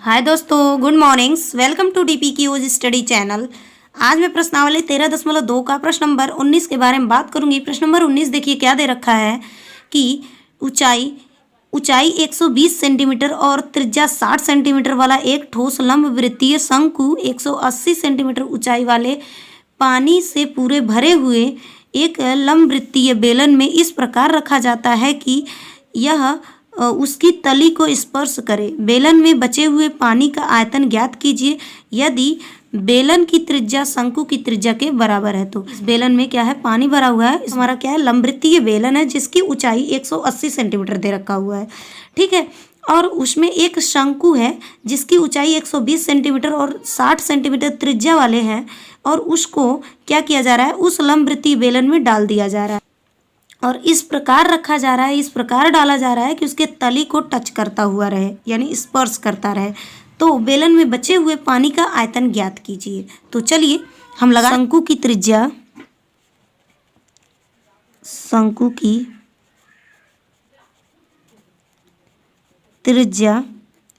हाय दोस्तों, good mornings. Welcome to DPQOZ study channel. आज मैं प्रश्नावली 13.2 का प्रश्न नंबर 19 के बारे में बात करूंगी। प्रश्न नंबर 19 देखिए क्या दे रखा है कि ऊंचाई ऊंचाई 120 सेंटीमीटर और त्रिज्या 60 सेंटीमीटर वाला एक ठोस लंबवृत्तीय शंकु 180 सेंटीमीटर ऊंचाई वाले पानी से पूरे भरे हुए एक लंबवृत्तीय बेलन में इस प्रकार रखा जाता है कि यह उसकी तली को स्पर्श करे। बेलन में बचे हुए पानी का आयतन ज्ञात कीजिए यदि बेलन की त्रिज्या शंकु की त्रिज्या के बराबर है। तो इस बेलन में क्या है, पानी भरा हुआ है। हमारा क्या है, लंबवृत्तीय बेलन है जिसकी ऊंचाई 180 सेंटीमीटर दे रखा हुआ है, ठीक है। और उसमें एक शंकु है जिसकी ऊंचाई 120 सेंटीमीटर और 60 सेंटीमीटर त्रिज्या वाले हैं, और उसको क्या किया जा रहा है, उस लंबवृत्तीय बेलन में डाल दिया जा रहा है और इस प्रकार रखा जा रहा है, इस प्रकार डाला जा रहा है कि उसके तली को टच करता हुआ रहे, यानी स्पर्श करता रहे। तो बेलन में बचे हुए पानी का आयतन ज्ञात कीजिए। तो चलिए हम लगा शंकु की त्रिज्या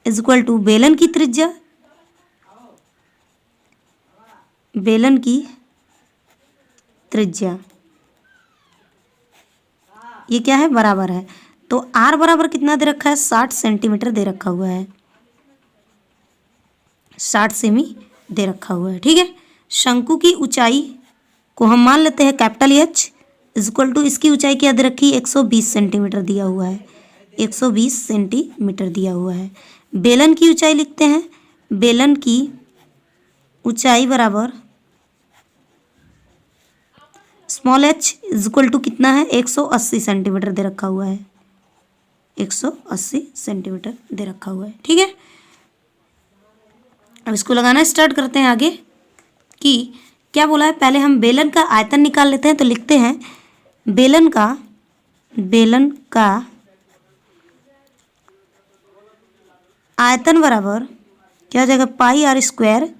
इज इक्वल टू बेलन की त्रिज्या ये क्या है, बराबर है। तो R बराबर कितना दे रखा है, 60 सेंटीमीटर दे रखा हुआ है, 60 सेमी दे रखा हुआ है, ठीक है। शंकु की ऊंचाई को हम मान लेते हैं capital H is equal to, इसकी ऊंचाई क्या दे रखी है, 120 सेंटीमीटर दिया हुआ है, 120 सेंटीमीटर दिया हुआ है। बेलन की ऊंचाई लिखते हैं, बेलन की ऊंचाई बराबर small h is equal to कितना है, 180 सेंटीमीटर दे रखा हुआ है, 180 सेंटीमीटर दे रखा हुआ है, ठीक है। अब इसको लगाना स्टार्ट करते हैं आगे कि क्या बोला है। पहले हम बेलन का आयतन निकाल लेते हैं। तो लिखते हैं बेलन का आयतन बराबर क्या हो जाएगा, पाई आर स्क्वायर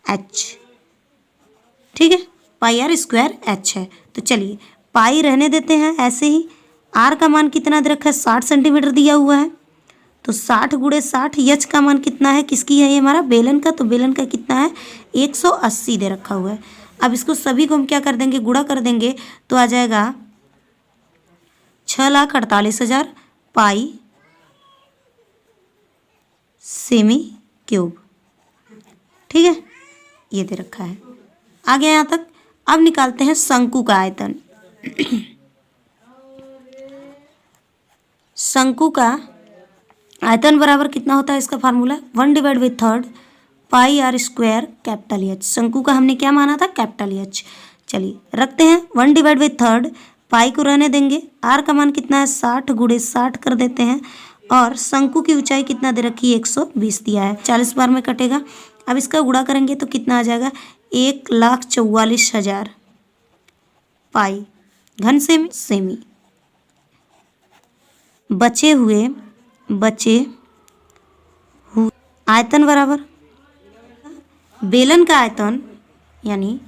एच, ठीक है। पाई आर स्क्वायर एच है। तो चलिए पाई रहने देते हैं ऐसे ही। आर का मान कितना दे रखा है, 60 सेंटीमीटर दिया हुआ है। तो 60 गुणे 60, एच का मान कितना है, किसकी है ये, हमारा बेलन का। तो बेलन का कितना है, 180 दे रखा हुआ है। अब इसको सभी को हम क्या कर देंगे, गुणा कर देंगे। तो आ जाएगा 6,48,000 पाई सेमी क्यूब, ठीक है। ये दे रखा है। आ गया यहाँ तक। अब निकालते हैं शंकु का आयतन। शंकु का आयतन बराबर कितना होता है, इसका formula 1/3 pi r square capital H. शंकु का हमने क्या माना था, कैपिटल एच। चलिए रखते हैं 1/3, पाई को रहने देंगे। आर का मान कितना है, 60 गुणे 60 कर देते हैं। और शंकु की ऊंचाई कितना दे रखी है, 120 दिया है, 40 बार में कटेगा। अब इसका गुणा करेंगे तो कितना आ जाएगा, 1,44,000 पाई घन सेमी। बचे हुए आयतन बराबर बेलन का आयतन, यानी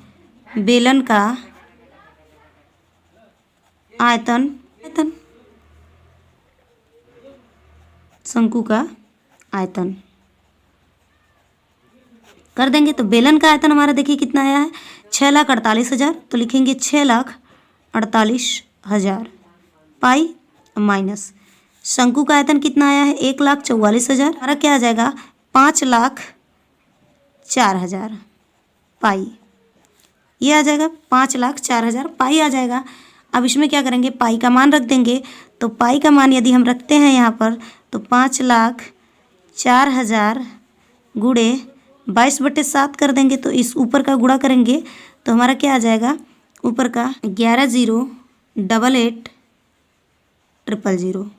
बेलन का आयतन शंकु का आयतन कर देंगे। तो बेलन का आयतन हमारा देखिए कितना आया है, 6,48,000। तो लिखेंगे 6,48,000 पाई माइनस शंकु का आयतन कितना आया है, 1,44,000। हमारा क्या आ जाएगा, 5,04,000 पाई। ये आ जाएगा 5,04,000 पाई आ जाएगा। अब इसमें क्या करेंगे, पाई का मान रख देंगे। तो पाई का मान यदि हम रखते हैं यहाँ पर, तो 5,04,000 गुणे 22/7 कर देंगे। तो इस ऊपर का गुणा करेंगे तो हमारा क्या आ जाएगा, ऊपर का 11,088,000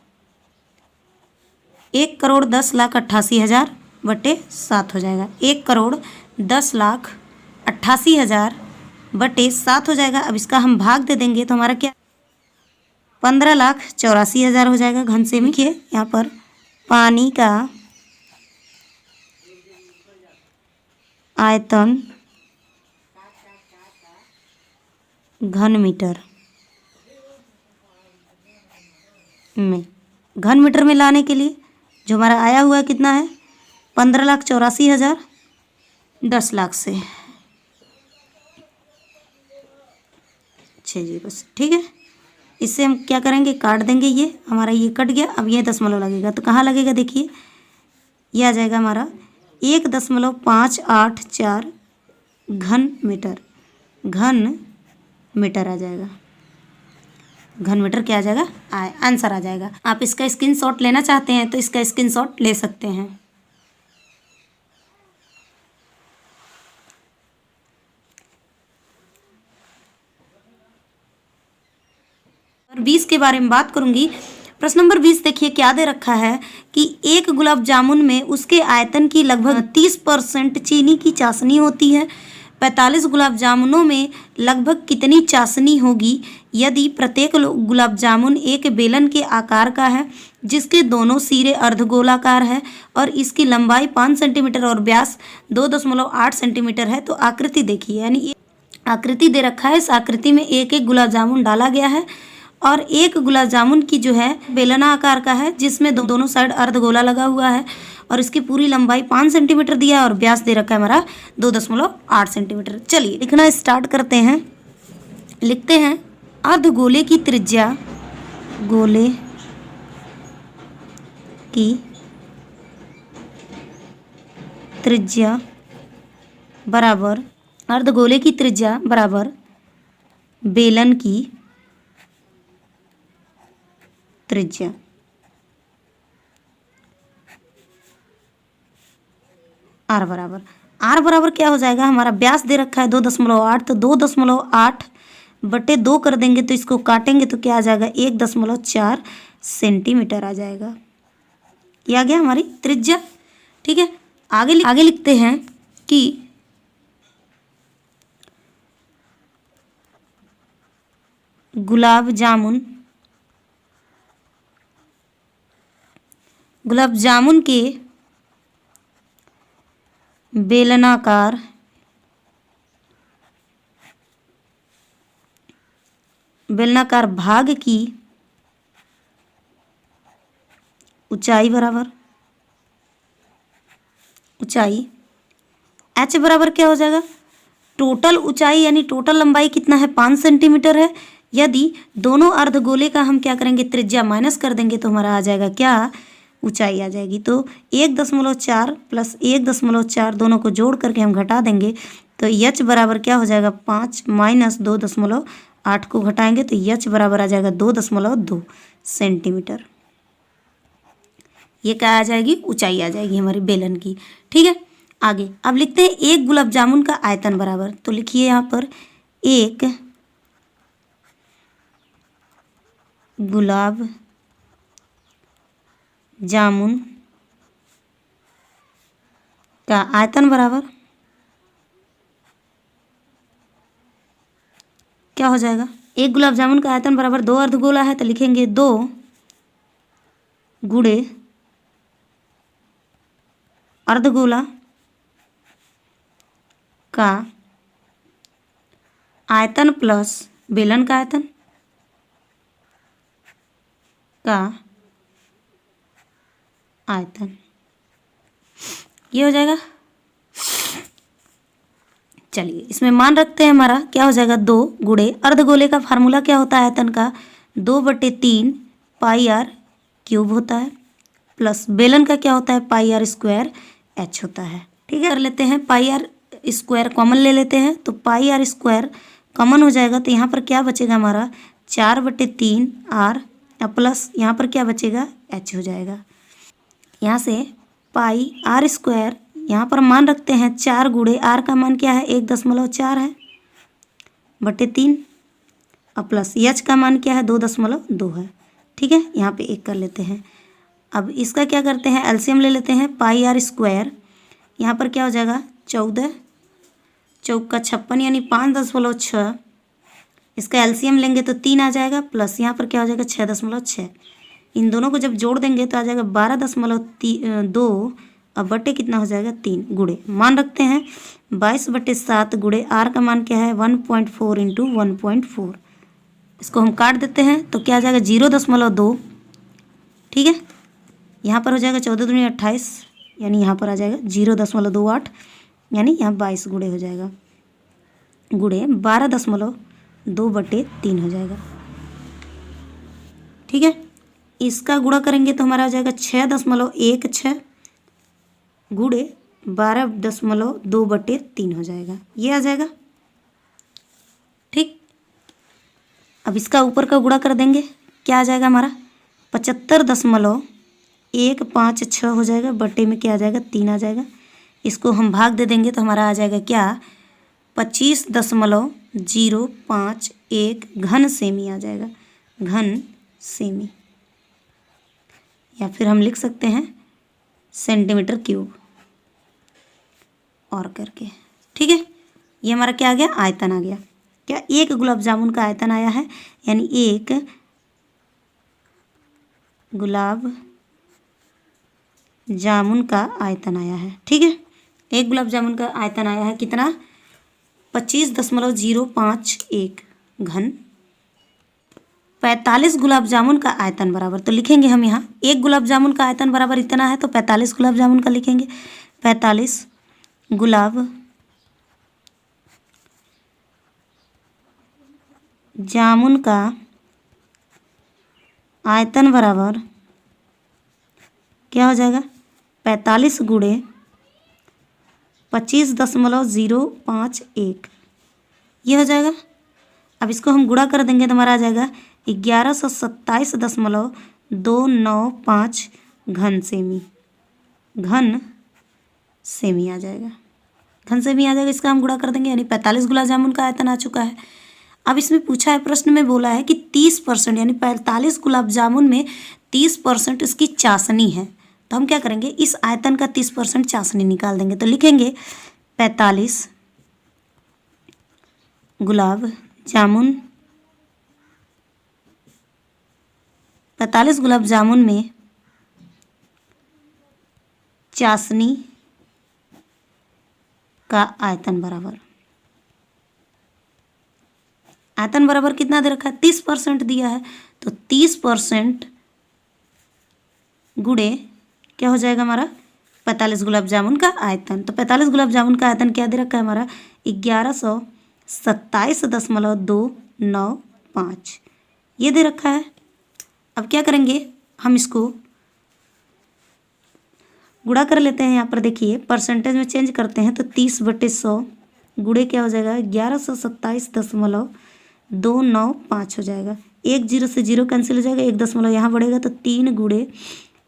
1,10,88,000/7 हो जाएगा। 1,10,88,000/7 हो जाएगा। अब इसका हम भाग दे देंगे तो हमारा क्या, 15,84,000 हो जाएगा घन सेमी। देखिए यहाँ पर पानी का आयतन घन मीटर में, घन मीटर में लाने के लिए जो हमारा आया हुआ है कितना है, 15,84,000 10 लाख से 6 जीरो से। ठीक है, इससे हम क्या करेंगे, काट देंगे, ये हमारा ये कट गया। अब ये दशमलव लगेगा तो कहाँ लगेगा, देखिए ये आ जाएगा हमारा 1.584 घन मीटर। घन मीटर आ जाएगा, घन मीटर क्या आ जाएगा, आंसर आ जाएगा। आप इसका स्क्रीनशॉट लेना चाहते हैं तो इसका स्क्रीनशॉट ले सकते हैं। और 20 के बारे में बात करूंगी। प्रश्न नंबर 20 देखिए क्या दे रखा है कि एक गुलाब जामुन में उसके आयतन की लगभग 30% चीनी की चाशनी होती है। 45 गुलाब जामुनों में लगभग कितनी चाशनी होगी यदि प्रत्येक गुलाब जामुन एक बेलन के आकार का है जिसके दोनों सिरे अर्धगोलाकार है और इसकी लंबाई 5 सेंटीमीटर और व्यास 2.8 सेंटीमीटर है। तो आकृति देखिए, यानी आकृति दे रखा है, इस आकृति में एक एक गुलाब जामुन डाला गया है और एक गुलाब जामुन की जो है बेलना आकार का है जिसमें दोनों साइड अर्धगोला लगा हुआ है और इसकी पूरी लंबाई 5 सेंटीमीटर दिया है और व्यास दे रखा है हमारा 2.8 सेंटीमीटर। चलिए लिखना स्टार्ट करते हैं। लिखते हैं अर्धगोले की त्रिज्या, गोले की त्रिज्या बराबर, अर्धगोले की त्रिज्या बराबर बेलन की त्रिज्या। आर बराबर क्या हो जाएगा, हमारा व्यास दे रखा है 2.8 तो 2.8 बटे 2 कर देंगे तो इसको काटेंगे तो क्या आ जाएगा 1.4 सेंटीमीटर आ जाएगा। ये आ गया हमारी त्रिज्या। ठीक है, आगे लिखते हैं कि गुलाब जामुन के बेलनाकार भाग की ऊंचाई बराबर ऊंचाई h बराबर क्या हो जाएगा, टोटल ऊंचाई यानी टोटल लंबाई कितना है 5 सेंटीमीटर है। यदि दोनों अर्धगोले का हम क्या करेंगे, त्रिज्या माइनस कर देंगे तो हमारा आ जाएगा क्या, ऊंचाई आ जाएगी। तो 1.4 प्लस 1.4 दोनों को जोड़ करके हम घटा देंगे तो h बराबर क्या हो जाएगा 5 माइनस 2.8 को घटाएंगे तो h बराबर आ जाएगा 2.2 सेंटीमीटर। ये क्या आ जाएगी, ऊंचाई आ जाएगी हमारी बेलन की। ठीक है, आगे अब लिखते हैं एक गुलाब जामुन का आयतन बराबर। तो लिखिए यहाँ पर एक गुलाब जामुन का आयतन बराबर क्या हो जाएगा, एक गुलाब जामुन का आयतन बराबर 2 अर्धगोला है तो लिखेंगे 2 गुणे अर्धगोला का आयतन प्लस बेलन का आयतन का आयतन, ये हो जाएगा। चलिए इसमें मान रखते हैं हमारा क्या हो जाएगा 2 गुणे अर्धगोले का फार्मूला क्या होता है आयतन का 2/3 पाई आर क्यूब होता है प्लस बेलन का क्या होता है पाई आर स्क्वायर h होता है। ठीक है, कर लेते हैं पाई आर स्क्वायर कॉमन ले लेते हैं तो पाई आर स्क्वायर कॉमन हो जाएगा तो यहाँ पर क्या बचेगा हमारा 4/3 आर प्लस यहाँ पर क्या बचेगा h हो जाएगा। यहाँ से पाई आर स्क्वायर यहाँ पर मान रखते हैं 4 गुणे आर का मान क्या है 1.4 है बटे 3 और प्लस एच का मान क्या है 2.2 है। ठीक है, यहाँ पे 1 कर लेते हैं। अब इसका क्या करते हैं एलसीएम ले लेते हैं पाई आर स्क्वायर, यहाँ पर क्या हो जाएगा 14 चौका 56 यानी 5.6, इसका एलसीएम लेंगे तो 3 आ जाएगा प्लस यहाँ पर क्या हो जाएगा 6.6, इन दोनों को जब जोड़ देंगे तो आ जाएगा 12.2 और बटे कितना हो जाएगा 3 गुणे मान रखते हैं 22/7 गुणे आर का मान क्या है 1.4 इंटू 1.4, इसको हम काट देते हैं तो क्या आ जाएगा 0.2। ठीक है, यहाँ पर हो जाएगा 14 दूनी 28 यानी यहाँ पर आ जाएगा 0.28, यानी यहाँ 22 गुणे हो जाएगा, गुणे 12.2/3 हो जाएगा। ठीक है, इसका गुणा करेंगे तो हमारा आ जाएगा 6.16 गुणे 12.2/3 हो जाएगा, ये आ जाएगा। ठीक, अब इसका ऊपर का गुणा कर देंगे, क्या आ जाएगा हमारा 75.156 हो जाएगा, बटे में क्या आ जाएगा 3 आ जाएगा। इसको हम भाग दे देंगे तो हमारा आ जाएगा क्या 25.051 घन सेमी आ जाएगा, घन सेमी, या फिर हम लिख सकते हैं सेंटीमीटर क्यूब और करके। ठीक है, ये हमारा क्या आ गया, आयतन आ गया। क्या एक गुलाब जामुन का आयतन आया है, यानी एक गुलाब जामुन का आयतन आया है। ठीक है, एक गुलाब जामुन का आयतन आया है कितना 25.051 घन। 45 गुलाब जामुन का आयतन बराबर, तो लिखेंगे हम यहाँ एक गुलाब जामुन का आयतन बराबर इतना है, तो 45 गुलाब जामुन का लिखेंगे। 45 गुलाब जामुन का आयतन बराबर क्या हो जाएगा 45 गुणे 25.051, ये हो जाएगा। अब इसको हम गुणा कर देंगे तो हमारा आ जाएगा 1127.295 घन सेमी, घन सेमी आ जाएगा, घन सेमी आ जाएगा। इसका हम गुणा कर देंगे, यानी 45 गुलाब जामुन का आयतन आ चुका है। अब इसमें पूछा है, प्रश्न में बोला है कि 30%, यानी 45 गुलाब जामुन में 30% इसकी चाशनी है, तो हम क्या करेंगे इस आयतन का 30% चाशनी निकाल देंगे। तो लिखेंगे 45 गुलाब जामुन, 45 गुलाब जामुन में चाशनी का आयतन बराबर, आयतन बराबर कितना दे रखा है 30% दिया है, तो 30% गुणे क्या हो जाएगा हमारा 45 गुलाब जामुन का आयतन। तो 45 गुलाब जामुन का आयतन क्या दे रखा है हमारा 1127.295, ये दे रखा है। अब क्या करेंगे हम इसको गुणा कर लेते हैं। यहाँ पर देखिए परसेंटेज में चेंज करते हैं, तो 30/100 गुणे क्या हो जाएगा 1127.295 हो जाएगा। 1 0 से 0 कैंसिल हो जाएगा, 1 दशमलव यहाँ बढ़ेगा, तो 3 गुणे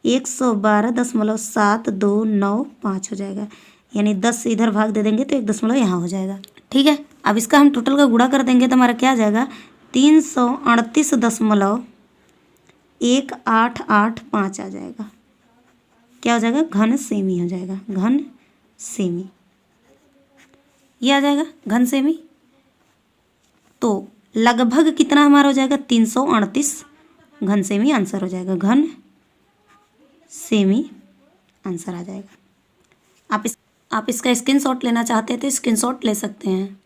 112.729 हो जाएगा, यानी 10 से इधर भाग दे देंगे तो 1 दशमलव यहाँ हो जाएगा। ठीक है, अब इसका हम टोटल का गुणा कर देंगे तो हमारा क्या आ जाएगा 338.1885 आ जाएगा, क्या हो जाएगा घन सेमी हो जाएगा, घन सेमी, ये आ जाएगा घन सेमी। तो लगभग कितना हमारा हो जाएगा 338 घन सेमी आंसर हो जाएगा, घन सेमी आंसर आ जाएगा। आप इसका स्क्रीनशॉट लेना चाहते हैं तो स्क्रीनशॉट ले सकते हैं।